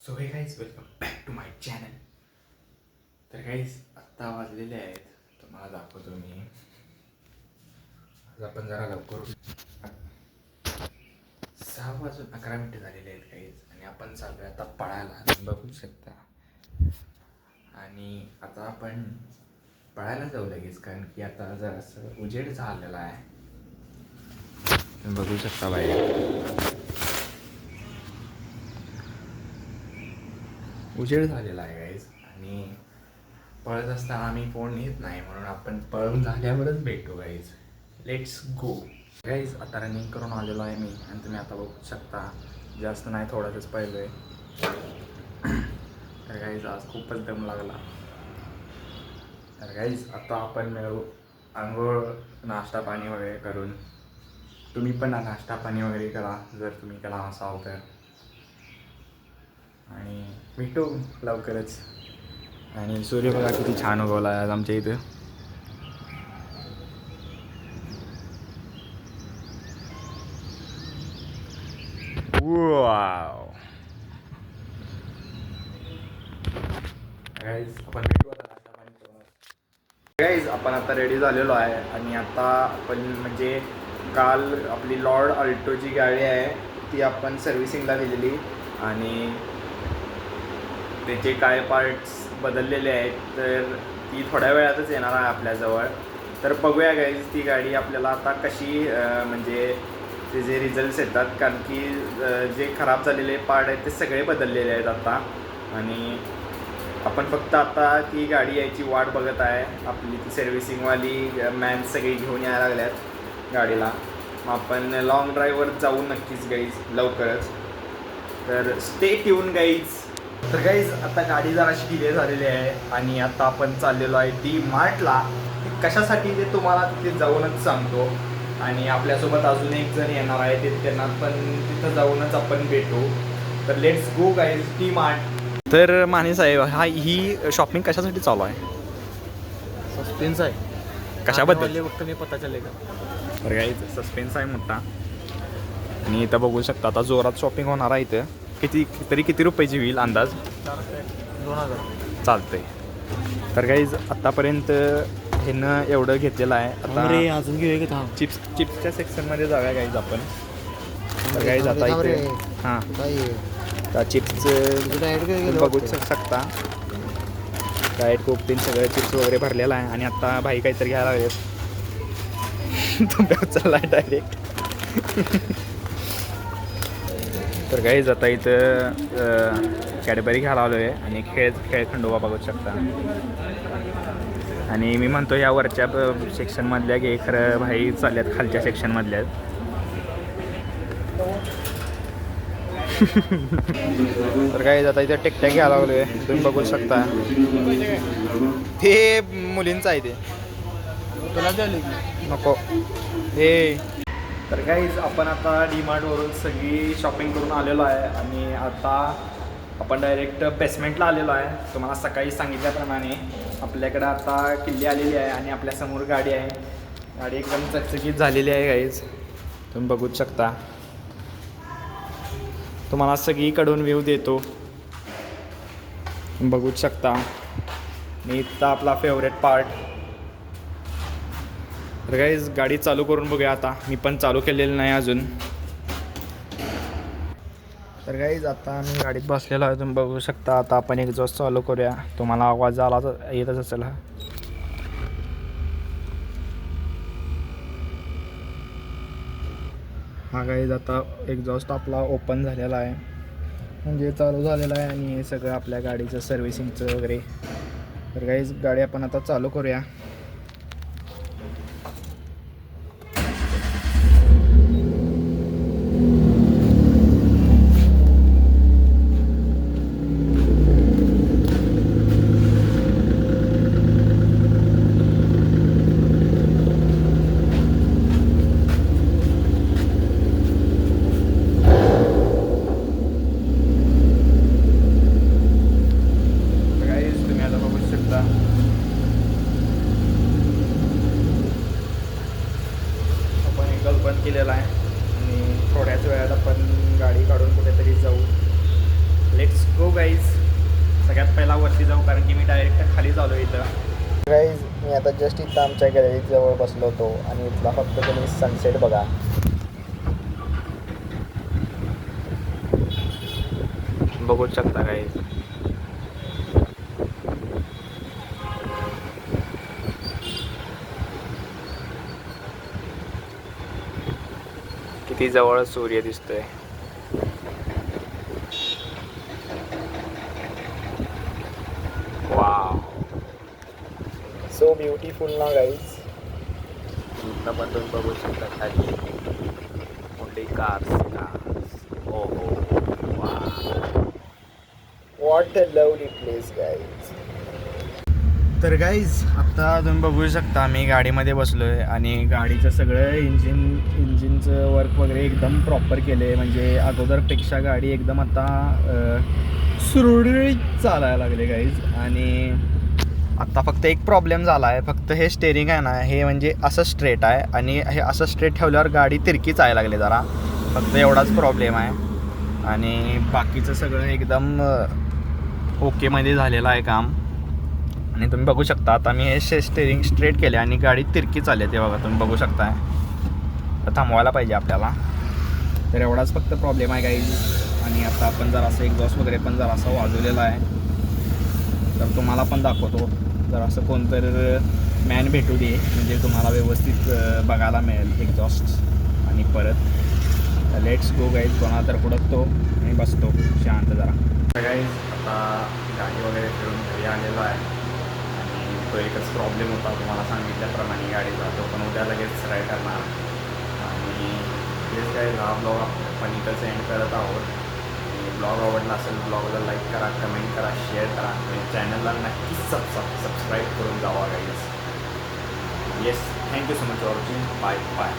So hey guys welcome back to my channel. तर guys आत्ता वाजलेले आहेत, तुम्हाला दाखवतो मी. आज आपण जरा लवकर 6:11 झालेले आहेत गाईज, आणि आपण चालू आहे आता पळायला, बघू शकता. आणि आता आपण पळायला जाऊ लगेच, कारण की आता जरासं उजेड झालेला आहे, बघू शकता बाहेर उजेड झालेला आहे गाईज. आणि पळत असताना आम्ही फोन नेत नाही, म्हणून आपण पळून झाल्यावरच भेटू गाईज. Let's go guys. आता रनिंग करून आलेलो आहे मी, आणि तुम्ही आता बघू शकता जास्त नाही, थोडंसंच पळलो आहे. तर गाईज आज खूपच दम लागला. तर गाईज आता आपण मिळू आंघोळ, नाश्ता पाणी वगैरे करून. तुम्ही पण नाश्ता पाणी वगैरे करा जर तुम्ही केला असाल तर, आणि भेटू लवकरच. आणि सूर्य बघा किती छान उगवला आहे आज आमच्या इथं. वाव गाईज, आपण भेटू आता नाश्ता पाणी करून. गाईज आपण आता रेडी झालेलो आहे, आणि आता आपण म्हणजे काल आपली लॉर्ड अल्टोची गाडी आहे ती आपण सर्व्हिसिंगला दिलेली, आणि त्याचे काय पार्ट्स बदललेले आहेत, तर ती थोड्या वेळातच येणार आहे आपल्याजवळ. तर बघूया गाईज ती गाडी आपल्याला आता कशी म्हणजे त्याचे रिझल्ट्स येतात, कारण की जे खराब झालेले पार्ट आहेत ते सगळे बदललेले आहेत आता. आणि आपण फक्त आता ती गाडी यायची वाट बघत आहे. आपली ती सर्व्हिसिंगवाली मॅन सगळी घेऊन यायला लागल्यात गाडीला. मग आपण लॉंग ड्राईव्हवर जाऊ नक्कीच गाईज लवकरच. तर स्टे ट्यून गाईज. तर गाईज आता गाडी जराशी डिले झालेली आहे, आणि आता आपण चाललेलो आहे डी मार्टला. कशासाठी ते तुम्हाला तिथे जाऊनच सांगतो. आणि आपल्यासोबत अजून एक जण येणार आहे, ते त्यांना पण तिथं जाऊनच आपण भेटू. तर let's go guys D mart. तर माने साहेब, ही शॉपिंग कशासाठी चालू आहे? सस्पेन्स आहे कशाबद्दल? फक्त मी पता चलेगा. तर गाईज सस्पेन्स आहे मोठा, आणि इथं बघू शकता आता जोरात शॉपिंग होणार आहे. इथं किती रुपयाची होईल अंदाज? 2000 चालतंय. तर गाईज आत्तापर्यंत ह्यानं एवढं घेतलेलं आहे. आता अजून घेऊया का? चिप्सच्या सेक्शनमध्ये जाऊया गाईज आपण. तर गाईज आता इथे हां त्या चिप्सचं बघू शकता. डाएट कोक तीन सगळं चिप्स वगैरे भरलेलं आहे, आणि आता भाई काहीतरी घ्यायला लागेल. तुम्ही चालला आहे डायरेक्ट. तर गाईज आता इथं कॅडबरी घ्यायला आलो आहे, आणि खेळ खंडोबा बघू शकता. आणि मी म्हणतो या वरच्या सेक्शनमधल्या की खरं भाई चालल्यात खालच्या सेक्शनमधल्या. तर गाईज आता इथं टेकट्या घ्यायला लागलो आहे, तुम्ही बघू शकता. ते मुलींचं आहे ते, तुला द्यायला नको हे. तर गाईज आपण आता डीमार्टवरून सगळी शॉपिंग करून आलेलो आहे, आणि आता आपण डायरेक्ट बेसमेंटला आलेलो आहे. तुम्हाला सकाळी सांगितल्याप्रमाणे आपल्याकडं आता किल्ली आलेली आहे, आणि आपल्यासमोर गाडी आहे. गाडी एकदम चकचकीत झालेली आहे गाईज, तुम्ही बघूच शकता. तुम्हाला सगळीकडून व्ह्यू देतो, बघूच शकता. मी इथं आपला फेवरेट पार्ट. तर गाईज गाडी चालू करून बघूया आता. मी पण चालू केलेलं नाही अजून. तर गाईज आता मी गाडीत बसलेलो आहे, तुम्ही बघू शकता. आता आपण एक्झॉस्ट चालू करूया. तुम्हाला आवाज आला तर येतच असेल. हा गाईज आता एक्झॉस्ट आपला ओपन झालेला आहे, म्हणजे चालू झालेला आहे, आणि हे सगळं आपल्या गाडीचं सर्व्हिसिंगचं वगैरे. तर गाईज गाडी आपण आता चालू करूया. गाईज सगळ्यात पहिला वरती जाऊ कारण की मी डायरेक्ट खाली चालू इथं. गाईज मी आता जस्ट इथं आमच्या गॅलरीत जवळ बसलो होतो आणि इथला फक्त तुम्ही सनसेट बघा. बघू शकता गाईज. किती जवळ सूर्य दिसतोय. वाव, सो ब्युटिफुल ना गाईज. इथं पण तुम्ही बघू शकता खाली मोठी कार्स. हो हो, what a lovely place guys. तर गाईज आता तुम्ही बघू शकता मी गाडीमध्ये बसलो आहे आणि गाडीचं सगळं इंजिनचं वर्क वगैरे एकदम प्रॉपर केलं आहे. म्हणजे अगोदरपेक्षा गाडी एकदम आता सुरळीत चालायला लागले गाईज. आणि आत्ता फक्त एक प्रॉब्लेम झाला आहे, फक्त हे स्टेअरिंग आहे ना हे म्हणजे असं स्ट्रेट आहे आणि हे असं स्ट्रेट ठेवल्यावर गाडी तिरकी चालायला लागली जरा, फक्त एवढाच प्रॉब्लेम आहे. आणि बाकीचं सगळं एकदम ओकेमध्ये झालेलं आहे काम. आणि तुम्ही बघू शकता आता मी हे स्टेअरिंग स्ट्रेट केले आणि गाडी तिरकी चालली ते बघा तुम्ही बघू शकताय. तर थांबवायला पाहिजे आपल्याला. तर एवढाच फक्त प्रॉब्लेम आहे गाईज. आणि आता आपण जरासं एक्झॉस्ट वगैरे पण जरासं वाजवलेलं आहे. तर तुम्हाला पण दाखवतो. जर असं कोणतरी मॅन भेटू दे म्हणजे तुम्हाला व्यवस्थित बघायला मिळेल एक्झॉस्ट. आणि परत लेट्स गो गाईज. कोणाला तर पुढकतो आणि बसतो शांत जरा. गाईज आता गाडी वगैरे फिरून घरी आलेलो आहे. तो एकच प्रॉब्लेम होता तुम्हाला सांगितल्याप्रमाणे गाडीचा, तो पण उद्या लगेच ट्राय करणार. आणि तेच काय हा ब्लॉग आपण इथंच एंड करत आहोत. ब्लॉग आवडला असेल ब्लॉगला लाईक करा, कमेंट करा, शेअर करा आणि चॅनलला नक्कीच सबस्क्राईब करून जावा guys. Yes, thank you so much for watching. Bye bye.